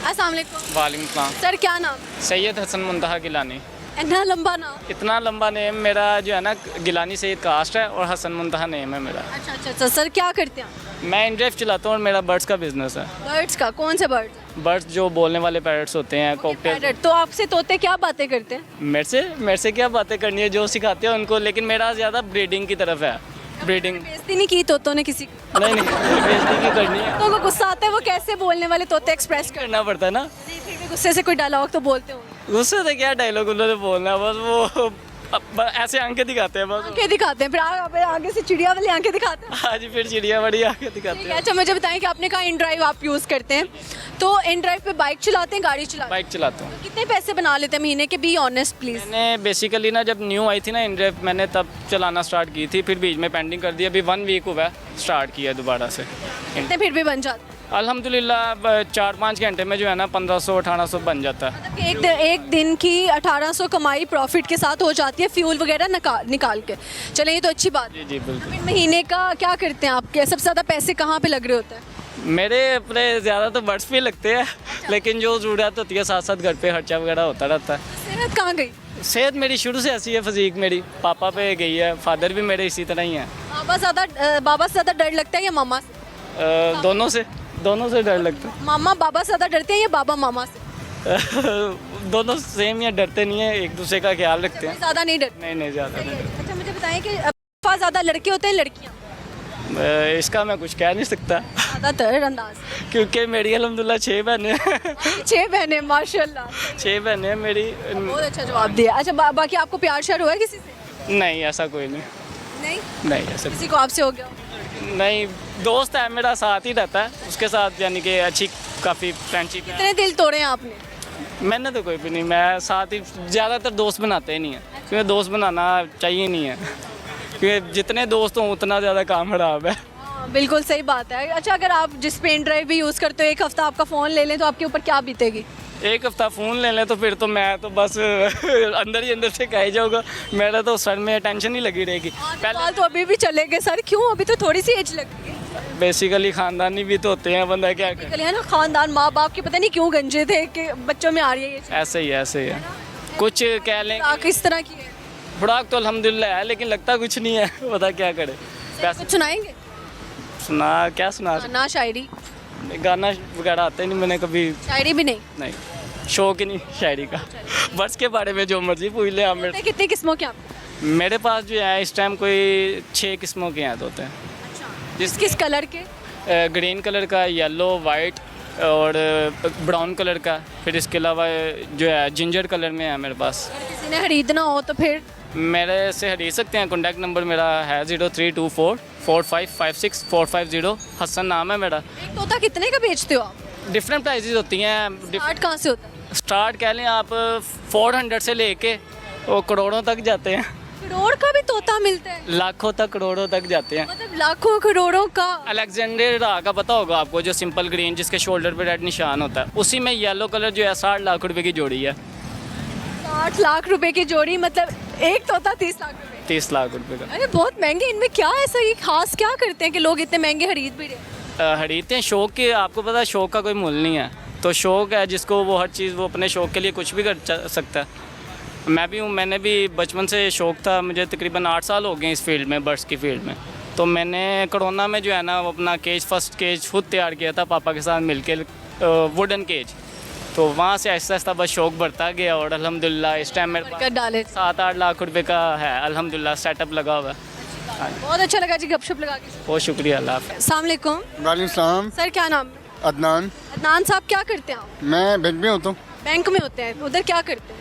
अस्सलाम वालेकुम। वालेकुम सलाम। सर क्या नाम? सैयद हसन मुंतहा गिलानी। इतना लंबा नाम? इतना लंबा नेम मेरा जो है ना, गिलानी सैयद कास्ट है और हसन मुंतहा नेम है मेरा। अच्छा अच्छा अच्छा। सर क्या करते हैं आप? मैं इनड्राइव चलाता हूँ और मेरा बर्ड्स का बिजनेस है। बर्ड्स का? कौन से बर्ड्स? बर्ड्स जो बोलने वाले पैरट्स होते हैं, कॉकटेल। पैरट। तो आपसे तोते क्या बातें करते हैं? मेरे से क्या बातें करनी है, जो सिखाते हैं उनको, लेकिन मेरा ज़्यादा ब्रीडिंग की तरफ है। ब्रीडिंग बेइज्जती नहीं की तोतों ने किसी की? नहीं बेइज्जती की करनी है, तो को गुस्सा आता है वो कैसे बोलने वाले तोते एक्सप्रेस कर? करना पड़ता है ना। नहीं, फिर भी गुस्से से कोई डायलॉग तो बोलते होंगे। गुस्से से क्या डायलॉग उन्होंने बोलना है, बस वो ऐसे आंखें दिखाते हैं बस। आंखें दिखाते हैं, फिर आगे से चिड़िया वाली आंखें दिखाते हैं। आज फिर चिड़िया बड़ी आंखें दिखाते ठीक है। हैं। अच्छा मुझे बताएं कि आपने कहा इन ड्राइव आप यूज़ करते हैं, तो इन ड्राइव पे बाइक चलाते हैं, गाड़ी चलाते हैं? बाइक चलाता हूँ। कितने पैसे बना लेते हैं महीने के? Be honest please. मैंने बेसिकली ना, जब न्यू आई थी ना इनड्राइव, मैंने तब चलाना स्टार्ट की थी, फिर बीच में पेंडिंग कर दी। अभी 1 वीक हुआ है स्टार्ट किया दोबारा से। कितने फिर भी बन जाते हैं? अल्हम्दुलिल्लाह 4-5 घंटे में जो है ना 1500-1800 बन जाता है। मतलब कि एक दिन की 1800 कमाई प्रॉफिट के साथ हो जाती है, फ्यूल वगैरह निकाल के। चलिए ये तो अच्छी बात है। जी जी बिल्कुल। अब महीने का क्या करते हैं आप? सबसे ज़्यादा पैसे कहाँ पे लग रहे होते हैं? मेरे अपने ज़्यादा तो बर्ड्स पे लगते हैं, लेकिन जो ज़रूरत होती है साथ साथ घर पे खर्चा वगैरह होता रहता है। सेहत कहाँ गई? सेहत मेरी शुरू से ऐसी है, फिजीक मेरी पापा पे गई है, फादर भी मेरे इसी तरह ही हैं। बाबा से ज़्यादा डर लगता है या मामा से? दोनों से डर लगता मामा बाबा से ज़्यादा डरते हैं या बाबा मामा से? है। दोनों सेम या डरते नहीं है, एक दूसरे का ख्याल रखते हैं। ज़्यादा नहीं डरते? नहीं ज़्यादा नहीं डरते। अच्छा मुझे बताएं कि ज़्यादा लड़के होते हैं लड़कियाँ? इसका मैं कुछ कह नहीं सकता, ज़्यादातर अंदाज। क्योंकि मेरी अल्हम्दुलिल्लाह 6 बहनें हैं। 6 बहनें माशाल्लाह। 6 बहनें हैं मेरी। बहुत अच्छा जवाब दिया। अच्छा बाकी आपको प्यार श्यार हुआ है किसी से? नहीं ऐसा कोई नहीं। नहीं ऐसा किसी को आपसे हो गया? नहीं। दोस्त है मेरा, साथ ही रहता है, उसके साथ यानी कि अच्छी काफ़ी फ्रेंडशिप है। कितने दिल तोड़े हैं आपने? मैंने तो कोई भी नहीं, मैं साथ ही ज़्यादातर दोस्त बनाते ही नहीं है, क्योंकि दोस्त बनाना चाहिए नहीं है, क्योंकि जितने दोस्त हों उतना ज़्यादा काम खराब है। हाँ, बिल्कुल सही बात है। अच्छा अगर आप जिस पेन ड्राइव भी यूज़ करते हो, एक हफ्ता आपका फ़ोन ले लें तो आपके ऊपर क्या बीतेगी? एक हफ्ता फ़ोन ले लें तो फिर तो मैं तो बस अंदर ही अंदर से कह जाऊँगा, मेरा तो सर में टेंशन ही लगी रहेगी। पहले तो अभी भी चले गए सर, क्यों? अभी तो थोड़ी सी एज लग गई। बेसिकली ख़ानदानी भी तो होते हैं, बंदा क्या करे। है ना, खानदान माँ बाप के पता नहीं क्यों गंजे थे कि बच्चों में आ रही है ये चीज़। ऐसे ही है। कुछ कह लें, किस तरह की है? खुराक तो अल्हम्दुलिल्लाह है, लेकिन लगता कुछ नहीं है, पता क्या करे। कुछ सुनाएंगे? क्या सुना ना शायरी? गाना वगैरह आते नहीं, मैंने कभी शायरी भी नहीं? शौक ही नहीं शायरी का। बर्ड्स के बारे में जो मर्जी पूछ ले आप। कितनी किस्मों के आपके? मेरे पास जो है इस टाइम कोई 6 किस्मों के हैं तोते हैं। किस कलर के? ग्रीन कलर का, येलो, वाइट और ब्राउन कलर का। फिर इसके अलावा जो है जिंजर कलर में है मेरे पास। अगर किसी ने खरीदना हो तो फिर मेरे से खरीद सकते हैं। कॉन्टैक्ट नंबर मेरा है 03244556 हसन नाम है मेरा। एक तोता कितने का बेचते हो आप? डिफरेंट प्राइजेज होती हैं। स्टार्ट कहाँ से होता है? स्टार्ट कह लें आप 400 से लेके वो करोड़ों तक जाते हैं। करोड़ का भी तोता मिलता है? लाखों तक, करोड़ों तक जाते हैं। मतलब लाखों करोड़ों का? अलेक्जेंडर का पता होगा आपको, जो सिंपल ग्रीन जिसके शोल्डर पे रेड निशान होता है, उसी में येलो कलर जो है 60 लाख रुपए की जोड़ी है। 60 लाख रुपए की जोड़ी? मतलब एक तोता 30 लाख रुपए? 30 लाख रुपए का। अरे बहुत महंगे। इनमें क्या ऐसा ये खास क्या करते हैं कि लोग इतने महंगे खरीद भी रहे हैं? खरीदते हैं शौक के। आपको पता है शौक का कोई मूल नहीं है, तो शौक है जिसको, वो हर चीज़ वो अपने शौक के लिए कुछ भी कर सकता है। मैं भी हूँ, मैंने भी बचपन से शौक था। मुझे तकरीबन 8 साल हो गए इस फील्ड में, बर्ड्स की फील्ड में। तो मैंने कोरोना में जो है ना वो अपना फर्स्ट केज खुद तैयार किया था पापा के साथ मिलके, वुडन केज। तो वहाँ से आहिस्ता आहिस्ता बस शौक बढ़ता गया और अल्हम्दुलिल्लाह इस टाइम मेरे पास डाले 7-8 लाख रुपए का है अल्हम्दुलिल्लाह सेटअप लगा हुआ है। बहुत अच्छा लगा जी गपशप लगा के। बहुत शुक्रिया, अल्लाह हाफ़िज़। अस्सलाम वालेकुम। वालेकुम सलाम। सर क्या नाम है? अदनान। अदनान साहब क्या करते हैं आप? मैं बैंक में होता हूँ। बैंक में होते हैं? उधर क्या करते हैं?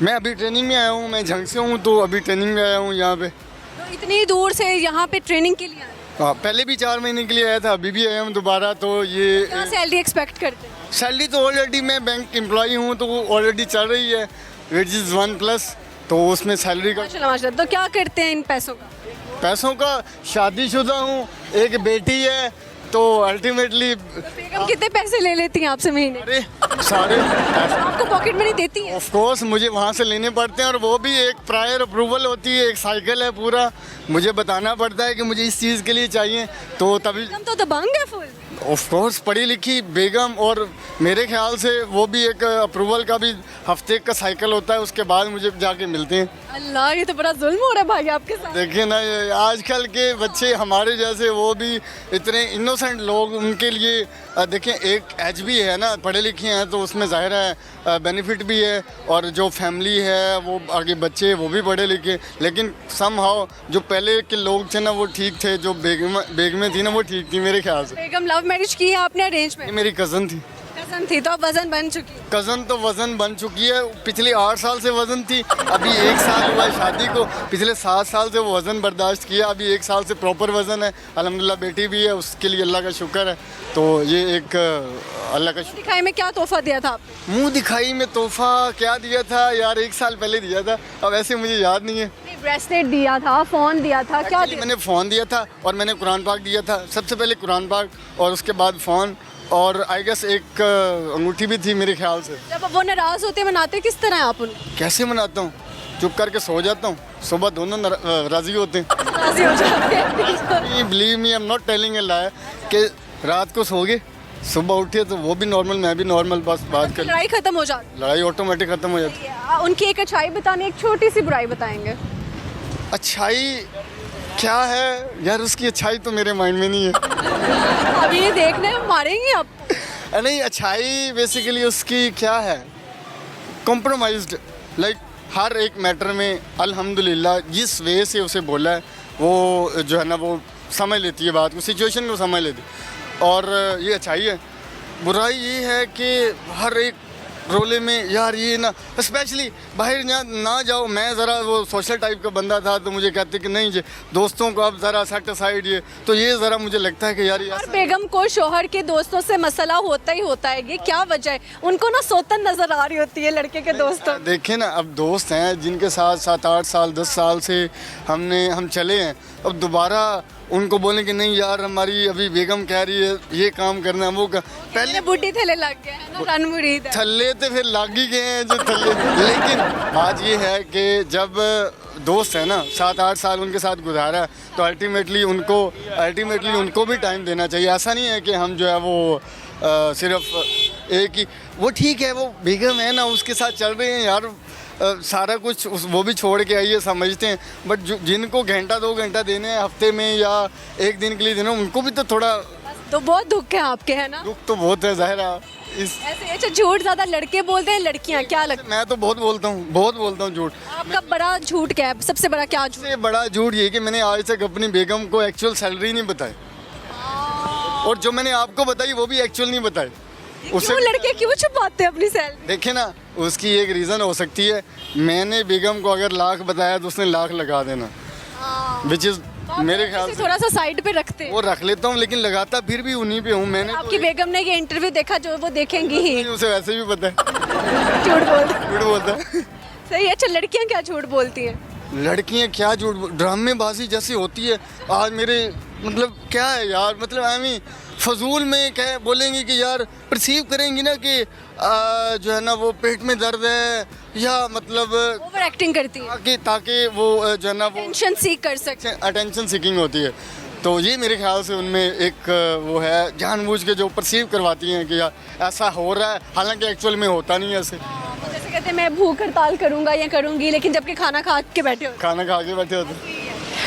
मैं अभी ट्रेनिंग में आया हूँ, मैं झंग से हूँ, तो अभी ट्रेनिंग में आया हूँ यहाँ पे। तो इतनी दूर से यहाँ पे ट्रेनिंग के लिए आए? हाँ, पहले भी 4 महीने के लिए आया था, अभी भी आया हूँ दोबारा। तो ये क्या सैलरी एक्सपेक्ट करते हैं? सैलरी तो ऑलरेडी, मैं बैंक एम्प्लॉई हूँ तो वो ऑलरेडी चल रही है, विच इज़ 1+, तो उसमें सैलरी का। माशाल्लाह माशाल्लाह। तो क्या करते हैं इन पैसों का? पैसों का, शादीशुदा हूँ, एक बेटी है, तो अल्टीमेटली। बेगम कितने पैसे ले लेती हैं आपसे महीने? अरे सारे आपको पॉकेट मनी देती है? ऑफ कोर्स मुझे वहाँ से लेने पड़ते हैं, और वो भी एक प्रायर अप्रूवल होती है, एक साइकिल है पूरा, मुझे बताना पड़ता है कि मुझे इस चीज़ के लिए चाहिए, तो तभी हम तो दबंग है फुल। ऑफ कोर्स पढ़ी लिखी बेगम, और मेरे ख्याल से वो भी एक अप्रूवल का भी हफ्ते का साइकिल होता है, उसके बाद मुझे जाके मिलते हैं। अल्लाह, ये तो बड़ा जुल्म हो रहा है भाई आपके साथ। देखिए ना, ये आजकल के बच्चे हमारे जैसे, वो भी इतने इनोसेंट लोग, उनके लिए देखिए एक एज भी है ना, पढ़े लिखे हैं तो उसमें ज़ाहिर है बेनिफिट भी है, और जो फैमिली है वो आगे बच्चे वो भी पढ़े लिखे, लेकिन समहाउ जो पहले के लोग थे ना वो ठीक थे, जो बेगमें थी ना वो ठीक थी मेरे ख्याल से। बेगम लव मैरिज की है आपने, अरेंज में? ये मेरी कज़न थी। कजन थी तो अब वजन बन चुकी है। कज़न तो वज़न बन चुकी है, पिछले 8 साल से वज़न थी, अभी 1 साल हुआ है शादी को, पिछले 7 साल से वो वज़न बर्दाश्त किया, अभी 1 साल से प्रॉपर वज़न है, अल्हम्दुलिल्लाह बेटी भी है, उसके लिए अल्लाह का शुक्र है। तो ये एक अल्लाह का शुक्र। दिखाई में क्या तोहफा दिया था आपने? मुंह दिखाई में तोहफा क्या दिया था यार, 1 साल पहले दिया था, अब ऐसे मुझे याद नहीं है। ब्रेसलेट दिया था, फोन दिया था, क्या Actually, दिया? मैंने फ़ोन दिया था, और मैंने कुरान पाक दिया था, सबसे पहले कुरान पाक और उसके बाद फ़ोन, और आई गेस एक अंगूठी भी थी मेरे ख्याल से। जब वो नाराज होते मनाते किस तरह हैं आप उनको? कैसे मनाता हूँ, चुप करके सो जाता हूँ, सुबह दोनों राज़ी होते हैं। राजी हो जाते हैं। Believe me, I am not telling a lie, कि रात को सोगे सुबह उठे तो वो भी नॉर्मल, मैं भी नॉर्मल, बस बात कर, लड़ाई खत्म हो जाती लड़ाई ऑटोमेटिक ख़त्म हो जाती। है। उनकी एक अच्छाई बताने, एक छोटी सी बुराई बताएंगे। अच्छाई क्या है यार, उसकी अच्छाई तो मेरे माइंड में नहीं है। अभी ये देखने मारेंगे आप। नहीं, अच्छाई बेसिकली उसकी क्या है, कॉम्प्रोमाइज्ड, लाइक हर एक मैटर में अल्हम्दुलिल्लाह जिस वे से उसे बोला है वो जो है ना वो समझ लेती है बात को, सिचुएशन को समझ लेती है, और ये अच्छाई है। बुराई ये है कि हर एक रोले में यार ये ना, स्पेशली बाहर ना जाओ, मैं ज़रा वो सोशल टाइप का बंदा था, तो मुझे कहते कि नहीं जी दोस्तों को आप ज़रा सेट असाइड, ये तो ये ज़रा मुझे लगता है कि यार ये और बेगम को शोहर के दोस्तों से मसला होता ही होता है, ये क्या वजह है? उनको ना सोतन नजर आ रही होती है लड़के के दोस्तों। देखें ना, अब दोस्त हैं जिनके साथ 7-8 साल 10 साल से हम चले हैं, अब दोबारा उनको बोले कि नहीं यार हमारी अभी बेगम कह रही है ये काम करना है, वो पहले बूटी थैले लग गए हैं ना, रन मुरीद है। थल्ले तो फिर लाग ही गए हैं जो थल्ले। लेकिन बात ये है कि जब दोस्त है ना 7-8 साल उनके साथ गुजारा है, तो अल्टीमेटली उनको भी टाइम देना चाहिए। ऐसा नहीं है कि हम जो है वो सिर्फ एक ही, वो ठीक है वो बेगम है ना उसके साथ चल रहे हैं यार, सारा कुछ वो भी छोड़ के आइए, समझते हैं, बट जिनको घंटा 2 घंटा देने हैं हफ्ते में या एक दिन के लिए देना, उनको भी तो थोड़ा तो बहुत दुख है आपके, है ना? दुख तो बहुत है ज़ाहिर है। ऐसे अच्छा, झूठ ज्यादा लड़के बोलते हैं लड़कियां, क्या लगता मैं तो बहुत बोलता हूँ झूठ। है आपका बड़ा झूठ क्या है? सबसे बड़ा क्या झूठ? सबसे बड़ा झूठ ये कि मैंने आज तक अपनी बेगम को एक्चुअल सैलरी नहीं बताई, और जो मैंने आपको बताई वो भी एक्चुअल नहीं बताई। क्यों लड़के क्यों छुपाते हैं अपनी सैलरी? देखे ना, उसकी एक रीज़न हो सकती है, मैंने बेगम को अगर लाख बताया तो उसने लाख लगा देना, विच इज़ मेरे ख्याल से थोड़ा सा साइड पे रखते हैं। वो रख लेता हूँ, लेकिन लगाता फिर भी उन्हीं पे हूँ। मैंने आपकी बेगम ने ये इंटरव्यू देखा जो वो देखेंगी ही। उसे वैसे भी पता है झूठ बोलता है। सही है। अच्छा, लड़कियां क्या झूठ बोलती हैं? लड़कियां क्या झूठ, ड्रामेबाजी जैसी होती है। आज मेरे मतलब क्या है यार, मतलब आई फजूल में क्या बोलेंगी कि यार परसीव करेंगी ना कि जो है ना वो पेट में दर्द है, या मतलब ओवर एक्टिंग करती है ताकि वो जो है ना वो टेंशन सीख कर सके, अटेंशन सीकिंग होती है। तो ये मेरे ख्याल से उनमें एक वो है, जानबूझ के जो परसीव करवाती हैं कि यार ऐसा हो रहा है, हालांकि एक्चुअल में होता नहीं है ऐसे। जैसे कहते हैं मैं भूख हड़ताल करूंगा या करूंगी, लेकिन जबकि खाना खा के बैठे हो। खाना खा के बैठे होते।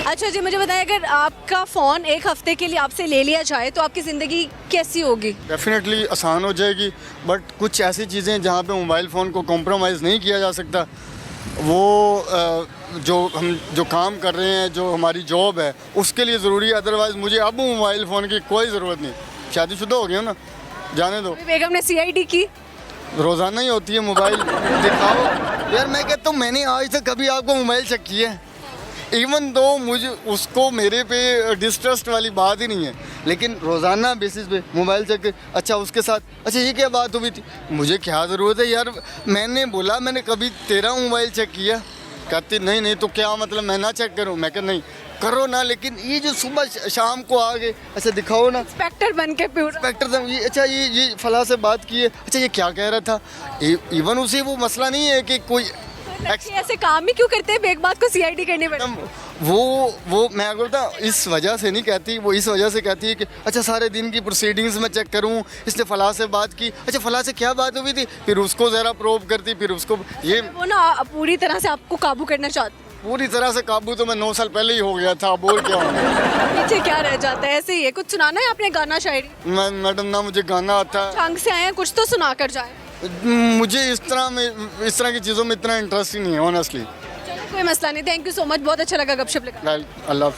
अच्छा जी, मुझे बताइए, अगर आपका फ़ोन एक हफ्ते के लिए आपसे ले लिया जाए तो आपकी ज़िंदगी कैसी होगी? डेफिनेटली आसान हो जाएगी, बट कुछ ऐसी चीज़ें जहाँ पे मोबाइल फ़ोन को कॉम्प्रोमाइज़ नहीं किया जा सकता, वो हम जो काम कर रहे हैं, जो हमारी जॉब है, उसके लिए ज़रूरी है। अदरवाइज़ मुझे अब मोबाइल फ़ोन की कोई ज़रूरत नहीं, शादीशुदा हो गया ना, जाने दो। बेगम ने CID की, रोज़ाना ही होती है मोबाइल दिखाओ। यार मैं कहता हूँ मैंने आज तक कभी आपको मोबाइल चेक किया है, इवन दो मुझे उसको मेरे पे डिस्ट्रस्ट वाली बात ही नहीं है, लेकिन रोज़ाना बेसिस पे मोबाइल चेक। अच्छा उसके साथ, अच्छा ये क्या बात हुई थी, मुझे क्या ज़रूरत है यार, मैंने बोला मैंने कभी तेरा मोबाइल चेक किया, कहती नहीं तो क्या मतलब मैं ना चेक करूं। मैं कहा नहीं, करो ना, लेकिन ये जो सुबह शाम को आ गए अच्छा दिखाओ ना इंस्पेक्टर बन के पूरा इंस्पेक्टर ये अच्छा ये फला से बात की है, अच्छा ये क्या कह रहा था, इवन उसे वो मसला नहीं है कि कोई लड़के ऐसे काम ही क्यों करते हैं, एक बात को सीआईडी करनी पड़ती है। वो मैं बोलता इस वजह से नहीं कहती, वो इस वजह से कहती है कि अच्छा सारे दिन की प्रोसीडिंग्स में चेक करूं, इसने फला से बात की, अच्छा फला से क्या बात हुई थी, फिर उसको ज़रा प्रोब करती, फिर उसको ये वो ना पूरी तरह से आपको काबू करना चाहते पूरी तरह से काबू तो मैं 9 साल पहले ही हो गया था, बोल क्या होगा। हैं, पीछे क्या रह जाता है, ऐसे ही है। कुछ सुनाना है आपने गाना शायरी, मैं मैडम ना मुझे गाना आता है, ढंग से आए हैं, कुछ तो सुना कर जाए। मुझे इस तरह की चीज़ों में इतना इंटरेस्ट ही नहीं है ऑनेस्टली। चलो कोई मसला नहीं, थैंक यू सो मच, बहुत अच्छा लगा गपशप लगा। अल्लाह हाफ़िज़।